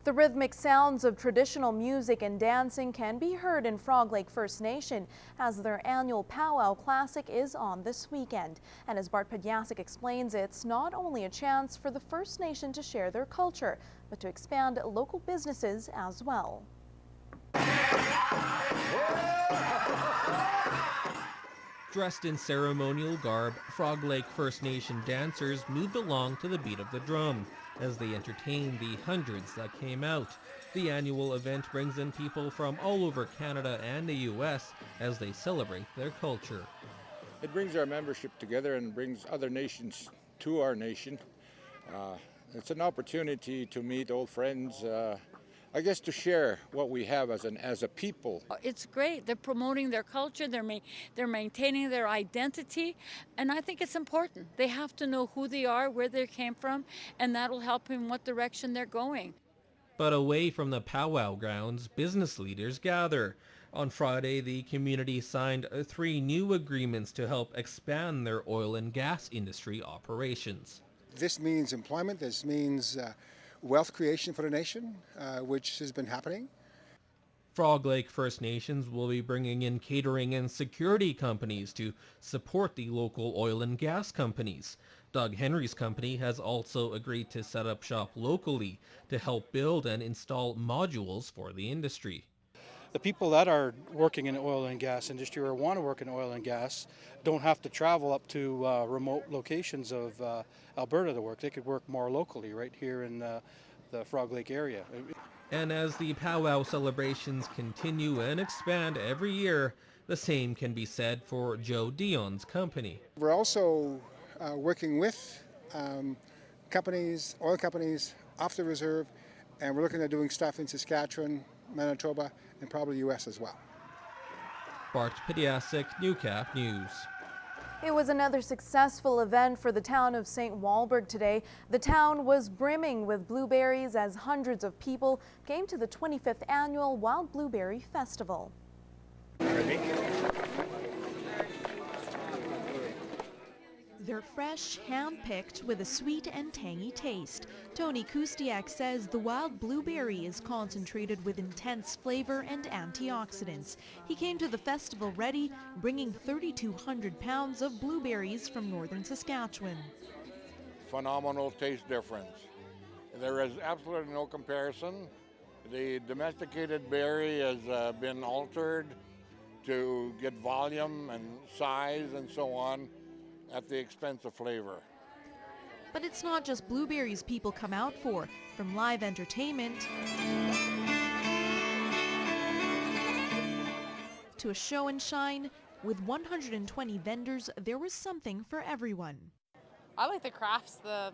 The rhythmic sounds of traditional music and dancing can be heard in Frog Lake First Nation as their annual Powwow Classic is on this weekend. And as Bart Podjasic explains, it's not only a chance for the First Nation to share their culture, but to expand local businesses as well. Dressed in ceremonial garb, Frog Lake First Nation dancers moved along to the beat of the drum as they entertained the hundreds that came out. The annual event brings in people from all over Canada and the U.S. as they celebrate their culture. It brings our membership together and brings other nations to our nation. It's an opportunity to meet old friends, I guess to share what we have as a people. It's great. They're promoting their culture. They're maintaining their identity, and I think it's important. They have to know who they are, where they came from, and that'll help in what direction they're going. But away from the powwow grounds, business leaders gather. On Friday, the community signed 3 new agreements to help expand their oil and gas industry operations. This means employment. This means wealth creation for the nation, which has been happening. Frog Lake First Nations will be bringing in catering and security companies to support the local oil and gas companies. Doug Henry's company has also agreed to set up shop locally to help build and install modules for the industry. The people that are working in the oil and gas industry or want to work in oil and gas don't have to travel up to remote locations of Alberta to work. They could work more locally right here in the Frog Lake area. And as the powwow celebrations continue and expand every year, the same can be said for Joe Dion's company. We're also working with companies, oil companies off the reserve, and we're looking at doing stuff in Saskatchewan, Manitoba, and probably U.S. as well. Bart Podjasic, Newcap News. It was another successful event for the town of St. Walburg today. The town was brimming with blueberries as hundreds of people came to the 25th annual Wild Blueberry Festival. They're fresh, hand-picked with a sweet and tangy taste. Tony Kustiak says the wild blueberry is concentrated with intense flavor and antioxidants. He came to the festival ready, bringing 3,200 pounds of blueberries from northern Saskatchewan. Phenomenal taste difference. There is absolutely no comparison. The domesticated berry has been altered to get volume and size and so on, at the expense of flavor. But it's not just blueberries people come out for. From live entertainment to a show and shine, with 120 vendors, there was something for everyone. I like the crafts, the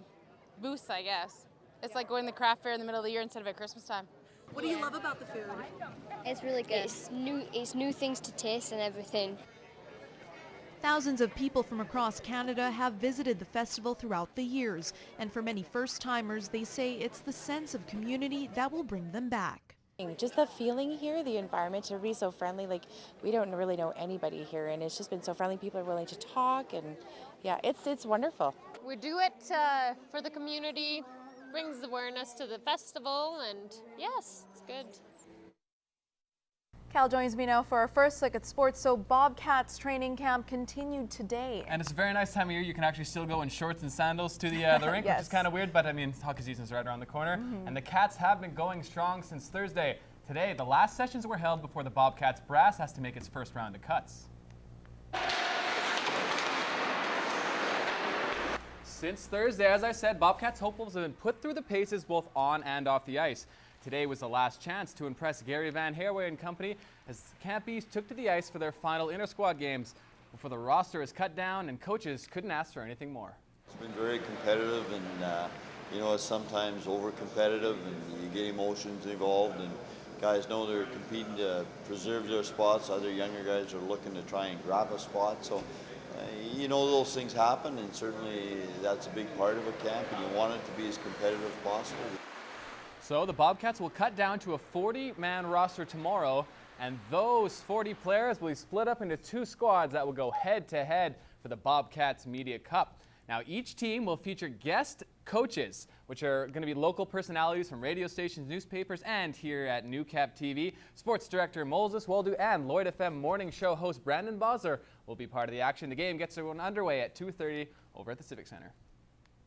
booths, I guess. It's like going to the craft fair in the middle of the year instead of at Christmas time. What do you love about the food? It's really good. It's new things to taste and everything. Thousands of people from across Canada have visited the festival throughout the years, and for many first-timers, they say it's the sense of community that will bring them back. Just the feeling here, the environment, everybody's so friendly. Like, we don't really know anybody here, and it's just been so friendly. People are willing to talk, and yeah, it's wonderful. We do it for the community, brings awareness to the festival, and yes, it's good. Cal joins me now for our first look at sports. So Bobcats training camp continued today. And it's a very nice time of year. You can actually still go in shorts and sandals to the rink, yes. Which is kind of weird, but I mean, hockey season's right around the corner. And the Cats have been going strong since Thursday. Today, the last sessions were held before the Bobcats brass has to make its first round of cuts. Since Thursday, as I said, Bobcats hopefuls have been put through the paces both on and off the ice. Today was the last chance to impress Gary Van Haerway and company as Campies took to the ice for their final inter-squad games before the roster is cut down and coaches couldn't ask for anything more. It's been very competitive and, it's sometimes over-competitive and you get emotions involved and guys know they're competing to preserve their spots. Other younger guys are looking to try and grab a spot. So, those things happen and certainly that's a big part of a camp and you want it to be as competitive as possible. So the Bobcats will cut down to a 40-man roster tomorrow, and those 40 players will be split up into 2 squads that will go head-to-head for the Bobcats Media Cup. Now, each team will feature guest coaches, which are going to be local personalities from radio stations, newspapers, and here at Newcap TV. Sports director Moses Waldu and Lloyd FM morning show host Brandon Bosler will be part of the action. The game gets everyone underway at 2:30 over at the Civic Center.